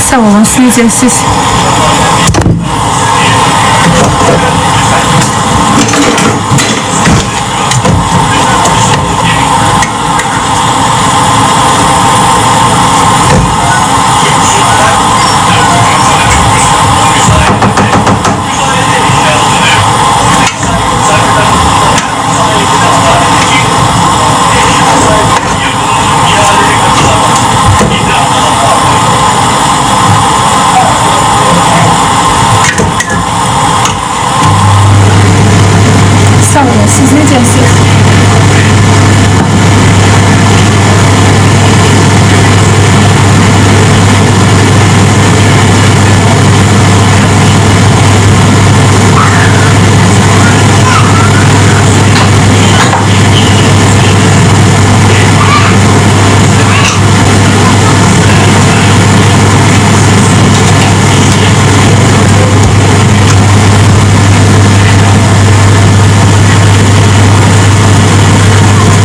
Sağ olun, necəsiz? Sağ olun, siz necəsiz?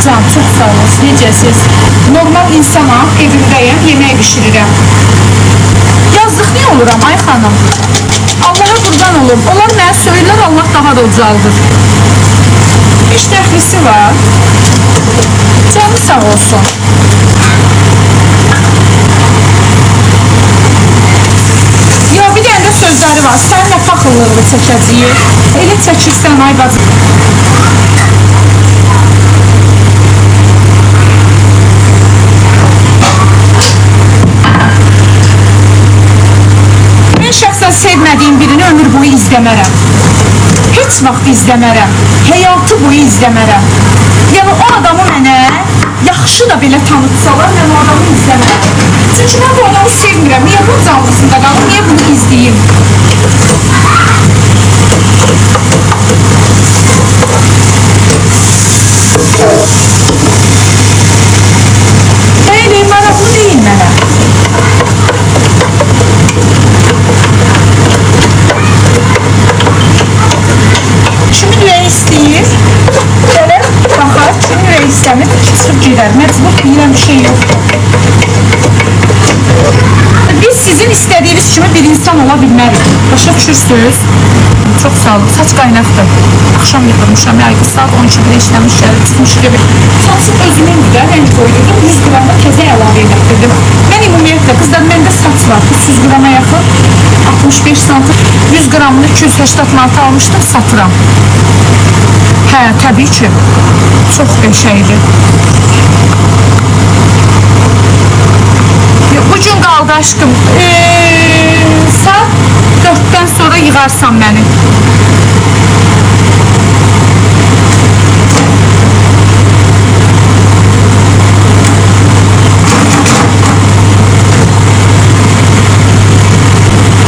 Can, çox sağ olun, siz necəsiz? Normal insanam, evimdəyəm, yemək bişirirəm. Yazlıq niyə oluram, ay xanım? Allaha qurban olum, onlar mənə söyürlər, Allah daha da ucaldır. İş dəxlisi var. Canı sağ olsun. Ya bir dənə də sözləri var, sən nə paxıllığını çəkəcəyik? Elə çəkirsən, ay bacı. Sevmədiyim birini ömür boyu izləmərəm. Heç vaxt izləmərəm. Həyatı boyu izləmərəm. Yəni o adamı mənə yaxşı da belə tanıtsalar, mən o adamı izləmərəm. Çünki mən bu adamı sevmirəm. Niyə bunun canlısında qalım? Niyə bunu izləyim? Bəli, maraqlı deyil mənə. İstəyir, gələr, baxar, kimin ürəyi istəmir, çıxıb gedər, məcbur deyirəm, bir şey yoxdur. Biz sizin istədiyiniz kimi bir insan ola bilmərik. Başa düşürsünüz? Çox sağ olun, saç qaynaqdır. Axşam yıxırmışam, yayqı saat 12-də işləmiş gəlib, çıxmış gibi. Saçı özümündür də, rəng qoydurdum, 100 qramda təzə əlavə edəkdirdim. Mən ümumiyyətlə, qızlar, məndə saç var, 300 qrama yaxın, 65 santı, 100 qramını 280 manata almışdım, satıram. Hə, təbii ki, çox qəşəngdir. Bugün qaldı aşkım, saat 4-dən sonra yığarsan məni.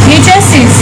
Necəsiz?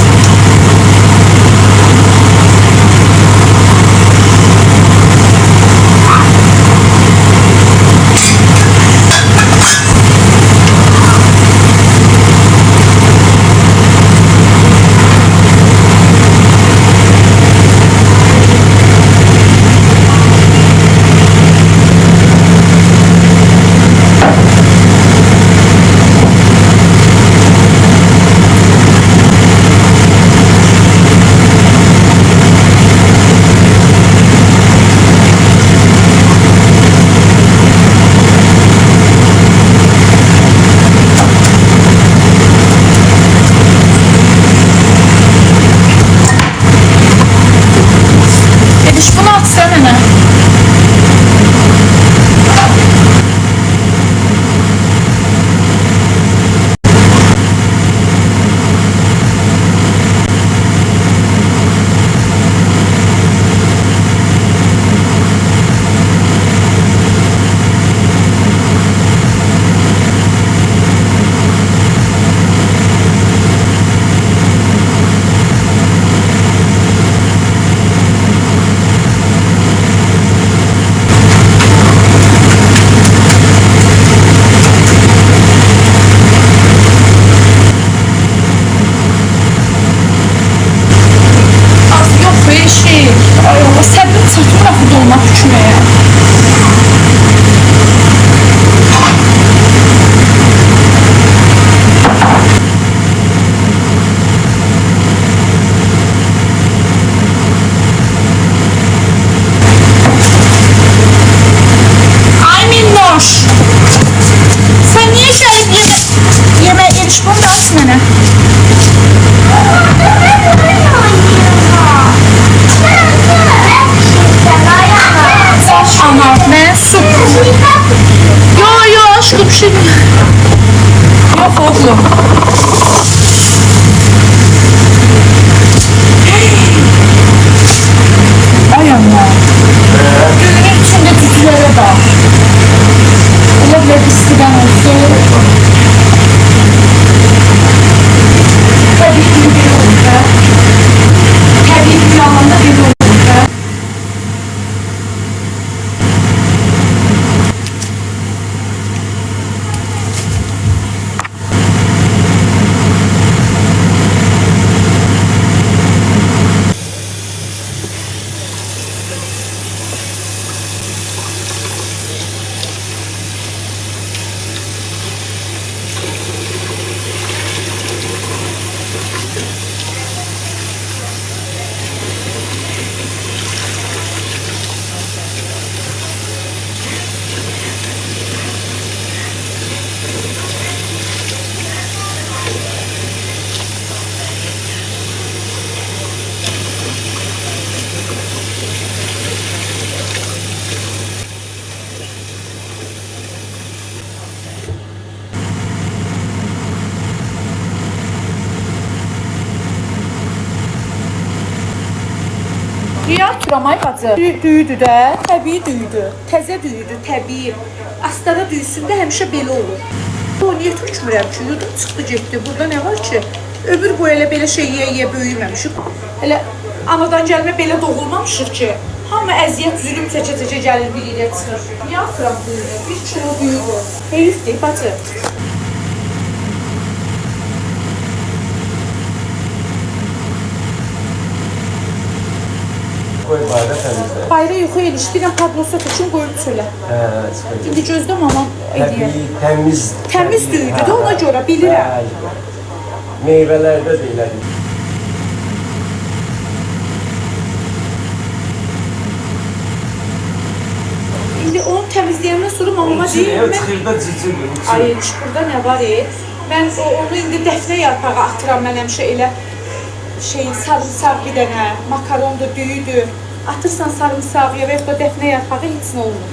Ya Turamay bacı. Düyüdür də, təbii düyüdür. Təzə düyüdür, təbii. Astara düyüsündə həmişə belə olur. O niyə tökmürəm ki? Yudum çıxdı getdi. Burada nə var ki? Ömür boyu elə belə şey yeyə böyüməmişik. Elə anadan gəlmə belə doğulmamışıq ki. Hamı əziyyət, zülüm çəkə-çəkə gəlir bir ilə çıxır. Niyə atıram düyünü? Bir kilo düyüdür. Heyifdir bacı. Koy bayra təmizlə. Bayra yox, el işləyirəm, padlosa töküm, qoyub çölə. Çıxacaq. İndi gözdə mamam eləyər. Təmiz. Təmiz düyüdür də ona görə bilirəm. Meyvələrdə də elədir. İndi onu təmizləyəndən sonra mamama deyim, Çıxırda cicir. ay, burada nə var mən onu indi dəfnə yarpağı atıram, mən həmişə elə sarımsaq bir dənə, makarondur, düyüdür. Atırsan sarımsaq ya və dəfnə yarpağı heç nə olmur.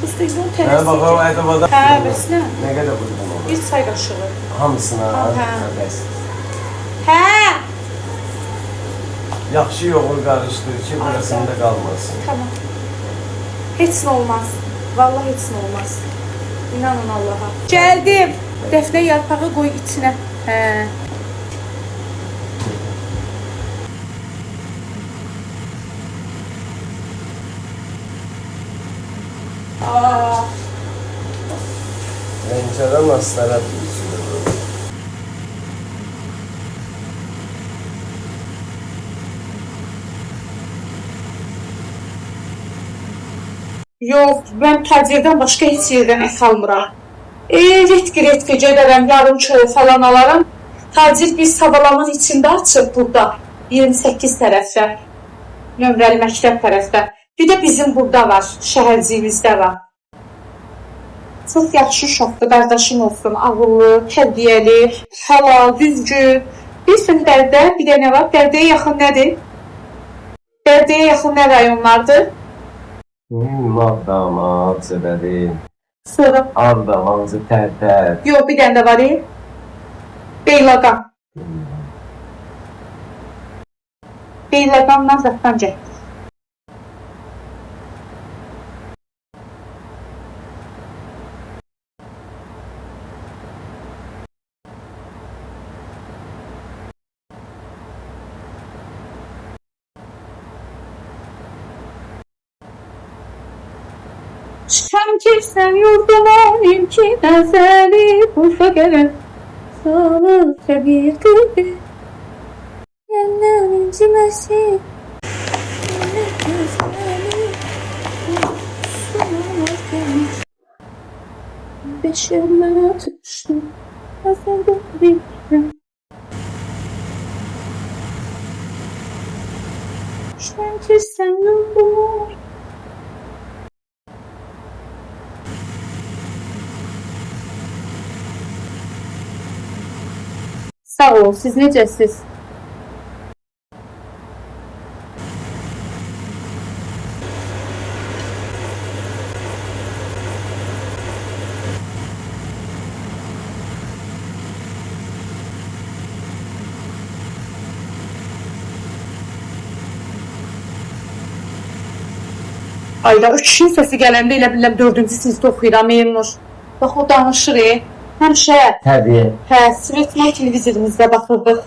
Usta indi onu Hə, bax, o ədəbada. Hə, bəs nə? Nə qədər buradan olur? Bir çay qaşığı. Hamısına. Hə. Bəs. Hə! Yaxşı yoğur qarışdır ki, burasında qalmasın. Tamam. Heç nə olmaz. Vallahi heç nə olmaz. İnanın Allaha. Gəldim. Dəfnə yarpağı qoy içinə. Hə. Lənkədən astara büyüsünür. Yox, mən tacirdən başqa heç yerdən ət almıram. Retki gedərəm, yarım kilo falan alaram. Tacir bir savalamın içində açıb burada, 28 tərəfdə, nömrəli məktəb tərəfdə. Bir də bizim burada var, şəhərciyimizdə var. Çox yaxşı uşaqdır, qardaşım olsun, ağıllı, tərbiyəli, halal, düzgün. Bilirsin, Bərdə bir də nə var? Bərdəyə yaxın nədir? Bərdəyə yaxın nə rayonlardır? Ağdam, Ağzəbəli, Sonra. Ağdam, Ağzı Tərtər. Yox, bir dənə də var, Beyləqan. Beyləqandan zətdən gəl. Şən kirsən yurduma ilki nəzəli Urfa gələn sağlıqca bir qılbi Yəndən inciməsi Yəndən gözəli Sunamaz gəlir Beşərlərə tutuştum Nəzərdə bilirəm Şən kirsən yurduma Sağ olun, siz necəsiz? Ayda öküşün səsi gələndə elə biləm 4-cü sinifdə oxuyuram, Elnur. Bax, o danışır, həmişə. Təbii. Hə, Svetman televizyorimizdə baxırdıq.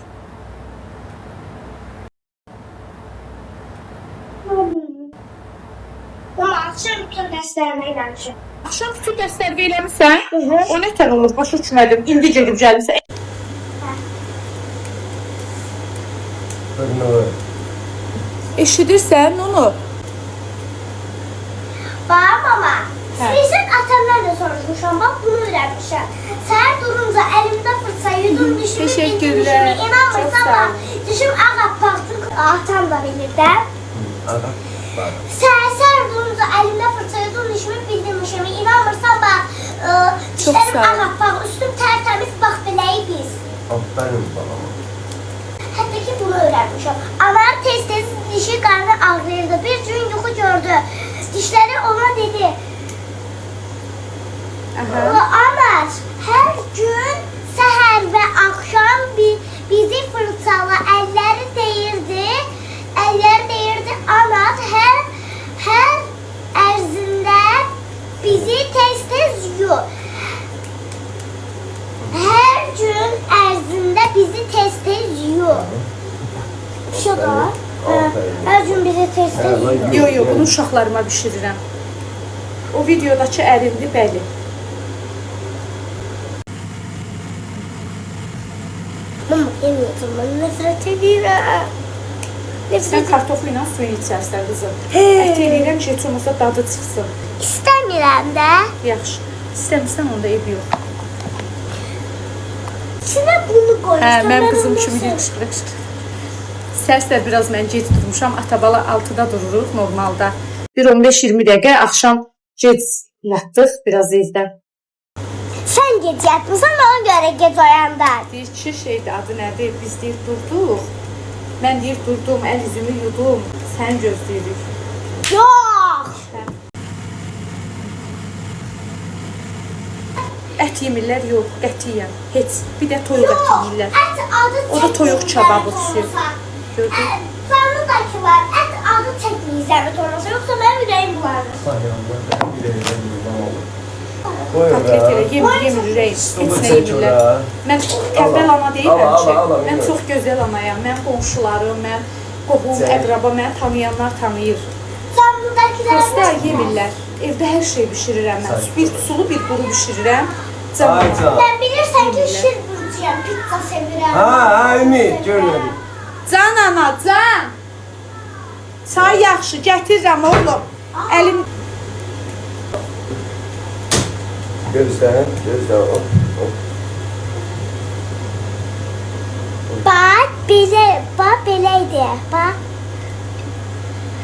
Akşam bütün dərslərimi eləmişəm. Axşam bütün dərsləri eləmirsən? O nətər olur, başa düşmədim. İndi gedib gəlmirsən. Eşidirsən onu? Bax, mama, sizin atamdan da soruşmuşam, bax bunu öyrənmişəm. Səhər durunca əlimdə fırça yudum dişimi, Teşekkürler. İnanmırsan Çok sağ ol. bax, dişim ağappaqdır, atam da bilir də. Səhər durunca əlimdə fırça yudum dişimi bildirmişəm, inanmırsan bax, dişlərim sağ ol. ağappaq, üstüm tərtəmiz, bax beləyi pis. Aferin balama. Hətta ki bunu öyrənmişəm. Anam tez-tez dişi qarnı ağrıyırdı, bir gün yuxu gördü. Dişləri ona dedi. Anar, hər gün səhər və axşam bizi fırçala, əlləri deyirdi, ana Yo, bunu uşaqlarıma bişirirəm. O videodakı ərindi, bəli. Mama yemiyorsun, ben nefret ediyorum. Sən kartofu ilə suyu içərsən, qızım. Ət eləyirəm ki, heç olmasa dadı çıxsın. İstemiyorum da. Yaxşı. İstəmirsən, onda ev yox. İçine bunu koymuştum. Mən qızım kimi qışqırıq. İstərsə biraz mən gec durmuşam. Atabala 6-da dururuq normalda. Bir 15-20 dəqiqə axşam gec yatdıq biraz evdən. Sen geç yatmışsan ona göre geç oyandın. Deyir ki, şeydir, adı nədir? Biz deyir durduq. Mən deyir durdum, əl üzümü yudum. Sən gözləyirik. Yok. Ət yemirlər, yox, qətiyyən. Heç. Bir də toyuq ət yemirlər. Et adı O da toyuq çababı düşüyor. Gördün? Sanıdaki var. Et adı çekmeyeceğim olmasa. Yoksa benim yüreğim bulanır. Kotlet elə yemir ürəyim. Heç nə yemirlər. Mən təbəl ana deyirəm ki, mən çox gözəl anayam. Mən qonşularım, mən qohum, əqraba, məni tanıyanlar tanıyır. Sanıdakiler Prosta yemirlər. Evdə hər şey bişirirəm mən. Bir sulu, bir quru bişirirəm. Ay can. Ben bilirsen ki şir burcuyum. Pizza seviyorum. Ha, Ümit, görmedim. Can ana, can! Çay yaxşı, gətirirəm oğlum. Əlim... Gözden, hop. Bak beleydi. Bak.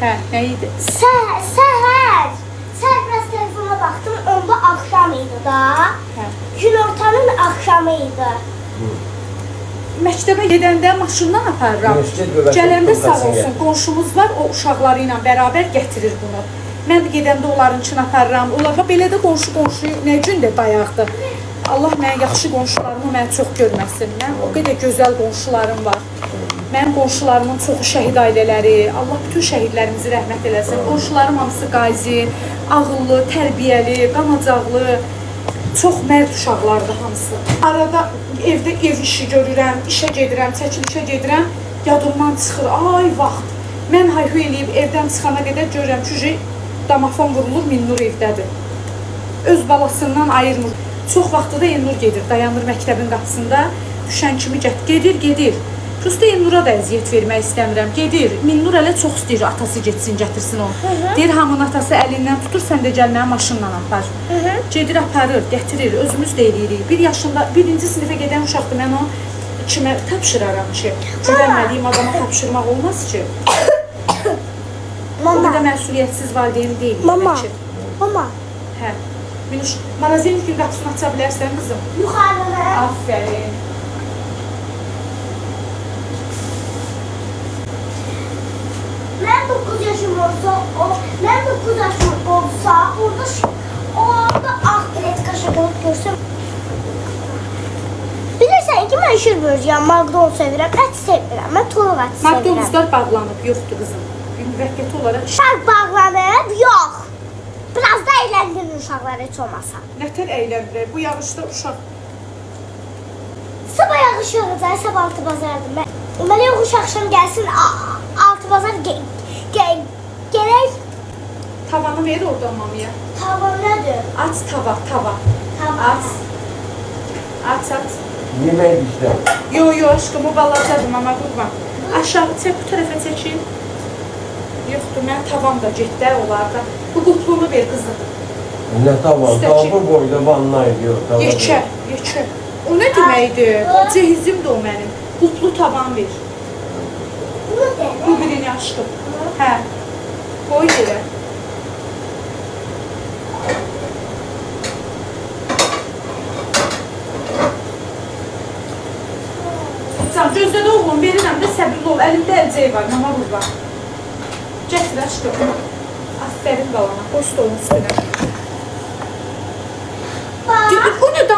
Hə, nə idi? Seher. Sen biraz telefona baktım. Onda akşamıydı da. Hə. Gün ortanın akşamıydı. Məktəbə gedəndə maşından aparıram. Gələndə sağ olsun, qonşumuz var, o uşaqları ilə bərabər gətirir bunu. Mən gedəndə onların üçün aparıram. Onlar belə də qonşu nə gün də dayaqdır. Allah mənə yaxşı qonşularımı mənə çox görməsin. Mən o qədər gözəl qonşularım var. Mənim qonşularımın çoxu şəhid ailələri. Allah bütün şəhidlərimizi rəhmət eləsin. Qonşularım hamısı qazi, ağıllı, tərbiyəli, qanacaqlı, çox mərd uşaqlardır hamısı. Arada evdə ev işi görürəm, işə gedirəm, çəkilişə gedirəm, yadımdan çıxır. Ay vaxt. Mən hay-huy eləyib evdən çıxana qədər görürəm ki, damafon vurulur, Minnur evdədir. Öz balasından ayırmır. Çox vaxtı da Elnur gedir, dayanır məktəbin qapısında. Düşən kimi gedir. Prosta Elnura da əziyyət vermək istəmirəm. Gedir. Minnur hələ çox istəyir atası getsin, gətirsin onu. Deyir, hamının atası əlindən tutur, sən də gəl mənim maşınla apar. Gedir, aparır, gətirir, özümüz də eləyirik. 1 yaşında, 1-ci sinifə gedən uşaqdır, mən o kimə tapşıraram ki, güvənmədiyim adama tapşırmaq olmaz ki. O qədər məsuliyyətsiz valideyn deyil. Mama. Hə. Minuş, mağazinin qapısını aça bilərsən qızım. Yuxarıda. Aferin. Ben 9 yaşım olsa, orada atletika şakalık görsem. Bilirsən ki, mən şir böleceğim, McDonald's sevirəm, ət sevirəm, mən toyuq əti sevirəm. McDonald'slar bağlanıb, yoxdur qızım. Müvəqqəti olaraq. Şark bağlanıb, yox. Biraz da eğlendirin uşaqları heç olmasa. Nətər əyləndirək? Bu yağışda uşaq. Sabah yağış yağacaq, sabah 6 bazardır. Mən yox axşam gəlsin, 6 bazar gələk. Tavanı ver oradan mamaya. Tavan nədir? Aç tava. Tavan. Aç. Yemek işte. Yo, aşkım, o balacadır, mama qurban. Aşağı çək, bu tərəfə çəkin. Yoxdur, mən tavam da getdə olarda. Bu qutlunu ver qızım. Ne tamam, Üstəki- bu boyda vanna ediyor. Tamam. Yekə. O nə deməkdir? O cehizimdir o mənim. Qutlu tavan ver. Bunu de. Bu birini aşkım. Hə. Qoy yerə. Can, gözlə də oğlum, verirəm də səbirli ol. Əlimdə əlcək var, mama qurban. Gətir aşkım. Aferin qalana, qoy stolun üstünə.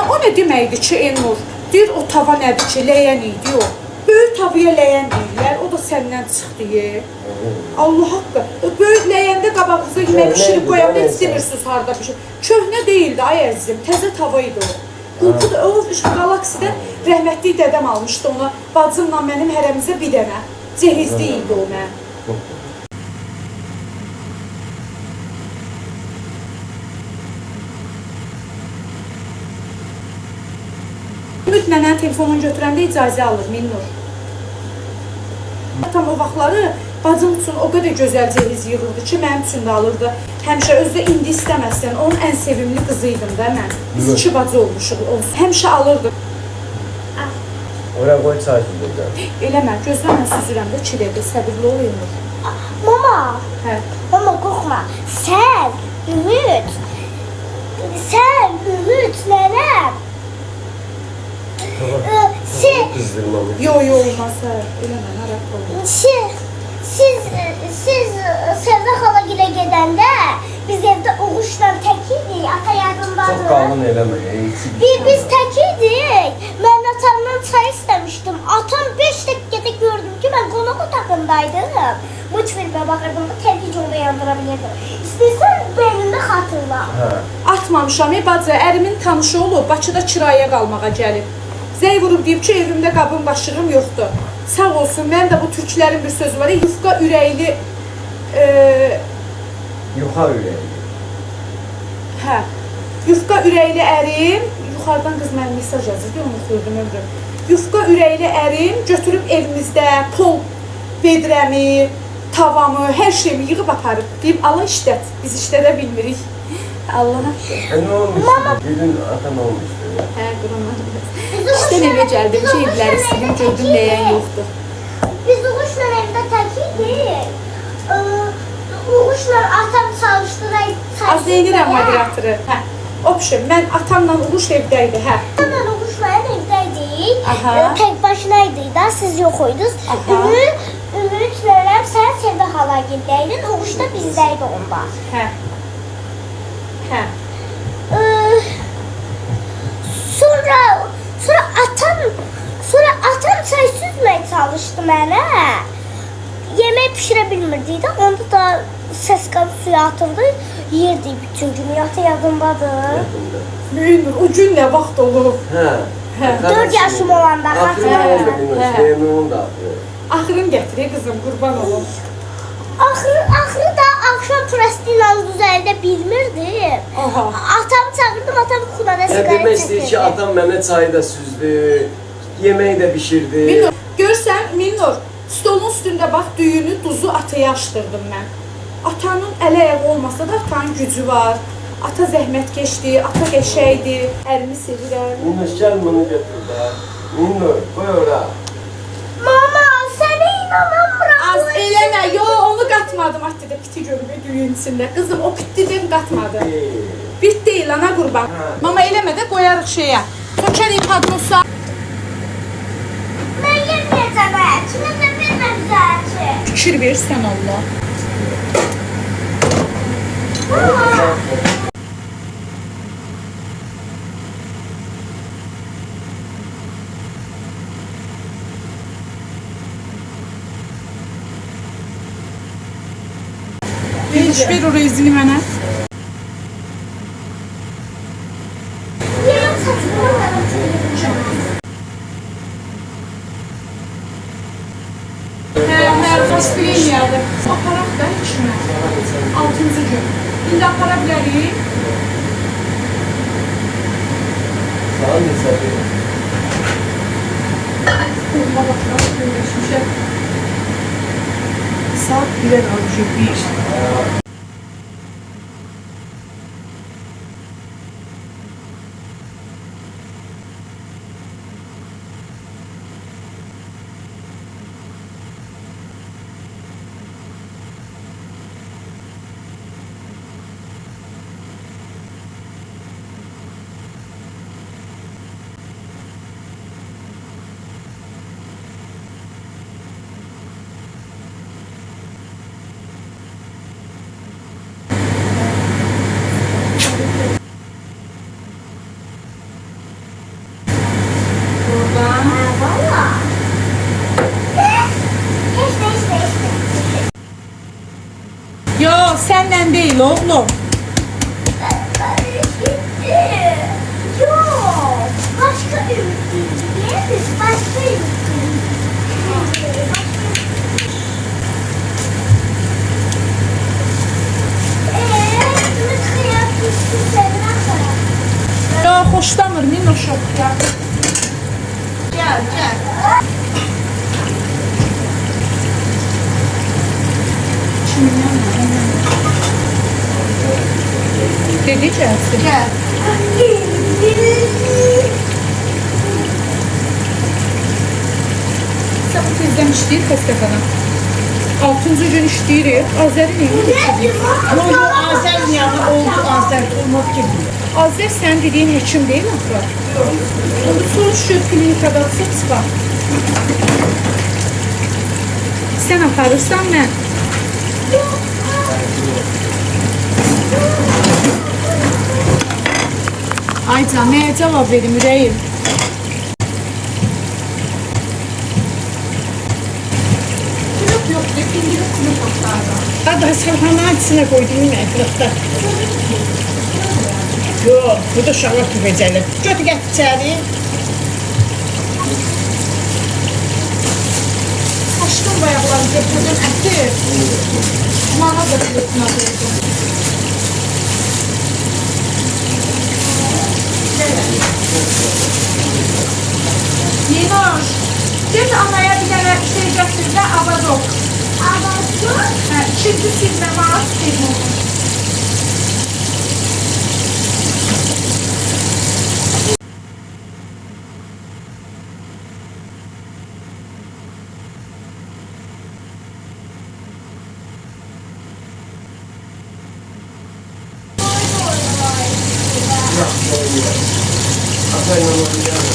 O nə deməkdir ki, Elnur? Deyir, o tava nədir ki, ləyən idi o. Böyük tavaya ləyən deyirlər, o da səndən çıxdı. Allah haqqı. Böyük ləyəndə qabağınıza yemək pişirib qoyanda heç demirsiniz harada pişirib. Köhnə deyildi, ay əzizim, təzə tava idi o. Qulpu da o Galaksidən rəhmətli dədəm almışdı onu. Bacımla mənim hərəmizə bir dənə. Cehizli idi o mən. Sırf nənənin telefonunu götürəndə icazə alır Minnur. Tam o vaxtları bacım üçün o qədər gözəl cehiz yığırdı ki, mənim üçün də alırdı. Həmişə özü də indi istəməzsən, onun ən sevimli qızıydım da mən. Biz 2 bacı olmuşuq, həmişə alırdı. Oraya koy çay süzeceğim. Eləmə, gözləmə süzürəm də 2 dəqiqə, səbirli ol Elnur. Mama, Hə. mama qorxma. Sən, Ümid, nənəm. Kızdırmamış. Yo, olmaz, hə. Eləmə, narahat olma. Siz Sevda xala gilə gedəndə biz evdə Oğuşla tək idik, ata Çok yadındadır. kalın eleme. Biz tək idik. Mən atamdan çay istəmişdim. Atam 5 dəqiqədə gördüm ki, mən qonaq otağındaydım. Multfilmə baxırdım da televizyonda yandıra bilirdim. İstəyirsən beynində xatırla. Ha. Atmamışam, bacı, ərimin tanışı olub, Bakıda kiraya qalmağa gəlib. Zəy vurub deyib ki, evimdə qabın başlığım yoxdur. Sağ olsun, mənim də bu türklərin bir sözü var, yufqa ürəkli, Yuha üreği. hə, yufqa ürəkli ərim, yuxarıdan qız mənə mesaj yazır, onu oxuyurdum ömrüm. Yufqa ürəkli ərim götürüb evimizdə pol vedrəmi, tavamı, hər şeyimi yığıb aparıb, deyib, Allah işlət, biz işlədə bilmirik. Allah'a Ne olmuş? Gülün atan olmuştu. hə, qurumlar. İşte evə gəldim ki, evləri sildim, gördüm nəyən yoxdur. Biz Oğuşla evdə tək idik. Oğuşla atam çalışdıraydı. Az deyilirəm moderatoru. Hə. Option, mən atamla Uluş evdəydi, hə. Mən Oğuşla evdəydik. Aha. Tək başınaydık da, siz yox idiniz. Aha. Ümid nənəm, sən Sevda xala gildəydin. Oğuş da bizdəydi onda. Hə. Hə. Sonra atam çay süzməyə çalışdı mənə. Yemək pişirə bilmirdi də, onda da səsqab suya atırdı, yerdik bütün günü. Yata yadındadır. Mühündür, o gün nə vaxt olub. Ha. 4 yaşım olanda xatırlayıram. Sevimi onu da atıyor. Axırın gətirək qızım, qurban olum. Axırı da axşam presti ilə düzəldə bilmirdim. Aha. Atam çağırdım, atam xunada Ya siqaret demək istəyir ki, atam mənə çayı da süzdü, yemeği də bişirdi. Minur, görsən, Minur, stolun üstündə bax, düyünü, duzu ataya açdırdım mən. Atanın əli ayağı olmasa da atanın gücü var. Ata zəhmətkeşdi, ata qəşəkdi, əlini sevirəm. Minnoş gel bunu götür da. Minnoş koy ora. Mama, sənə inanamıram. Az eləmə, yo, onu qatmadım, atdı piti görübü düyün içində. Qızım, o pittidən qatmadı. Bit deyil, ana qurban. Mama eləmə də qoyarıq şeyə. Tökərik padnosa. Mən yeməyəcəm, kimə də verməm zərçi. Fikir versən Allah. Mama. Ver o rezini mənə. Yerim saçımı Faspiliniyadır. Aparaq da içmə. 6-cı gün. İndi apara bilərik. Sana ne satıyor? Qoluma baxıram, görüşmüşəm. Saat 1'e alacak bir iş. Valla. İşte. Yo, səndən deyil, oğlum. Yok. Başka ümit değil. Başka ümit Yo, xoşlamır, min o şok ya. Dedi gəlsin. Gel. Sən bu tezdən işləyir xəstəxana. 6-cı gün işləyirik. Azəri neyi keçirik? Ama o Azer yani oldu Azer olmak gibi. Azər sənin dediyin həkim deyil axı. Onda soruş şu klinikada çıxar. Sən aparırsan mən. Ay can, nəyə cavab verim ürəyim? Kulüp yok, ikinci kulüp yoklardı. Hadi sen hemen içine koydun mu etrafta? Yok, bu da şalak gibi ecelir. Götü gel içeri. Aşkım bayaqları götürdüm, əti. Mana da biletine koydum. Yenoş, gel anaya bir tane şey götür de abadok. Abadok? Çizgi silme var, silme olur. Atayla oynayalım.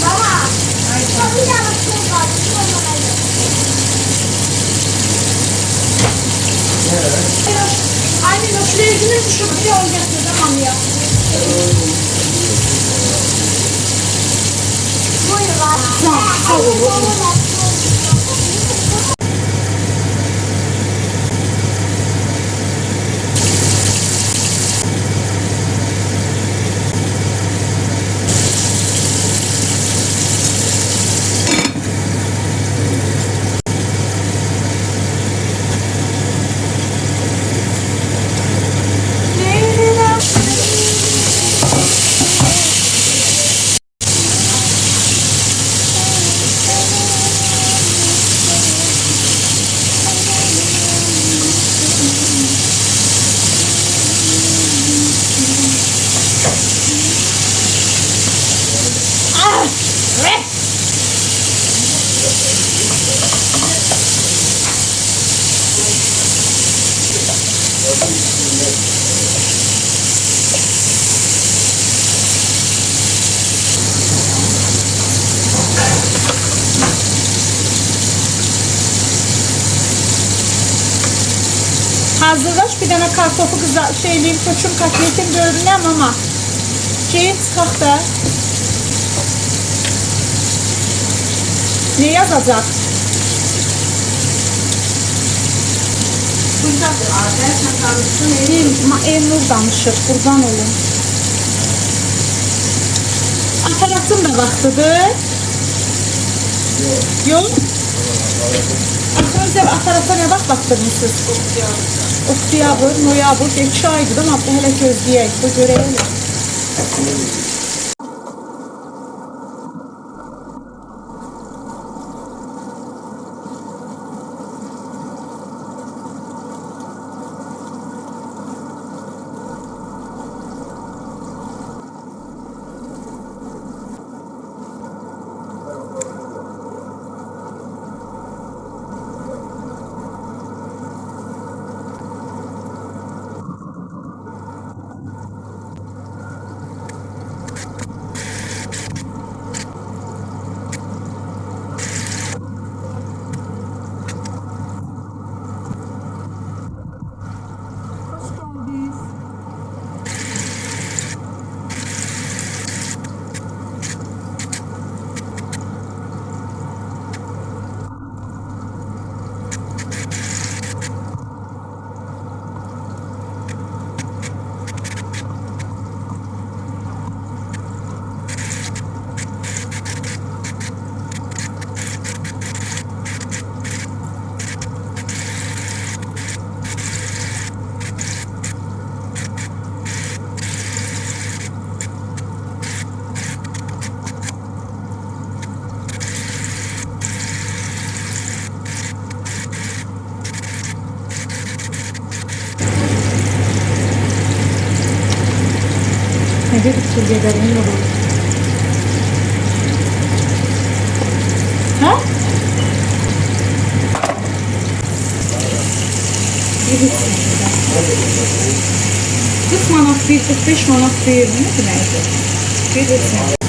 Baba. Kapıyı da bakıyorum kaldı. Aynen o şuraya gidelim, şu bir yol getir, tamam ya. Buyur baba. Tamam. Hazırlaş bir tane kartofu şeyleyeyim, koçum katletim görünəm ama şeyin çıxaq da. Ne yazacaq? Bundadır Azer, sen tanışsın. Elnur danışır, kurban olun. Aparatın da vaxtıdır. Yok. Axırıncı aparata nə vaxt baxdırmısınız? Oktyabr, noyabr, 2 aydır ama bu hələ gözləyək, bu görəyək. Evde bir şey geberin olur. Ha? Kırk manat bir, 45 manat bir, ne deməkdir? Bilirsin.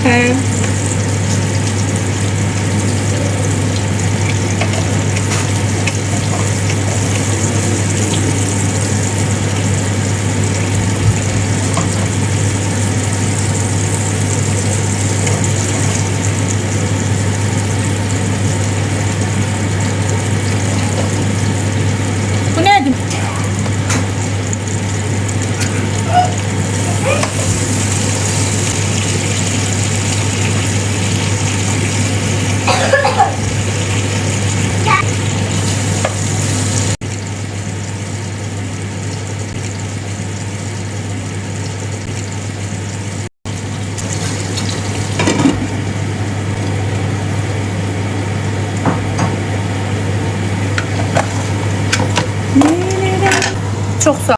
He. Bu nədir? Çok sağ